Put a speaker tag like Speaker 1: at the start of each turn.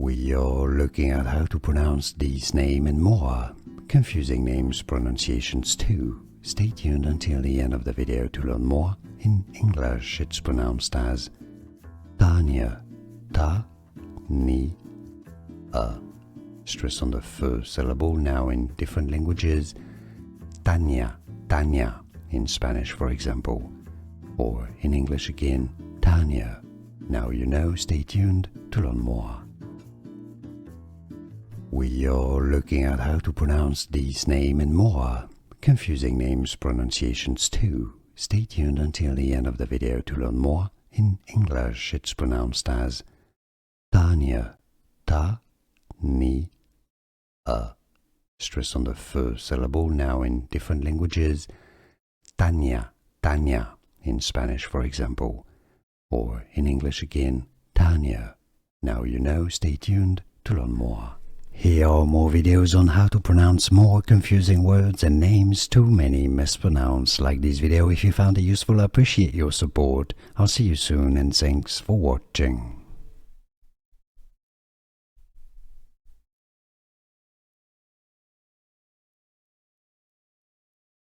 Speaker 1: We are looking at how to pronounce these names and more confusing names pronunciations too. Stay tuned until the end of the video to learn more. In English, it's pronounced as Tania, Ta-Ni-A. Stress on the first syllable. Now in different languages, Tania, Tania, in Spanish for example, or in English again, Tania. Now you know, stay tuned to learn more. We are looking at how to pronounce these names and more confusing names pronunciations too. Stay tuned until the end of the video to learn more. In English, it's pronounced as Tania, Ta-Ni-A. Stress on the first syllable. Now in different languages, Tania, Tania, in Spanish for example, or in English again, Tania. Now you know, stay tuned to learn more. Here are more videos on how to pronounce more confusing words and names too many mispronounced. Like this video if you found it useful. I appreciate your support. I'll see you soon and thanks for watching.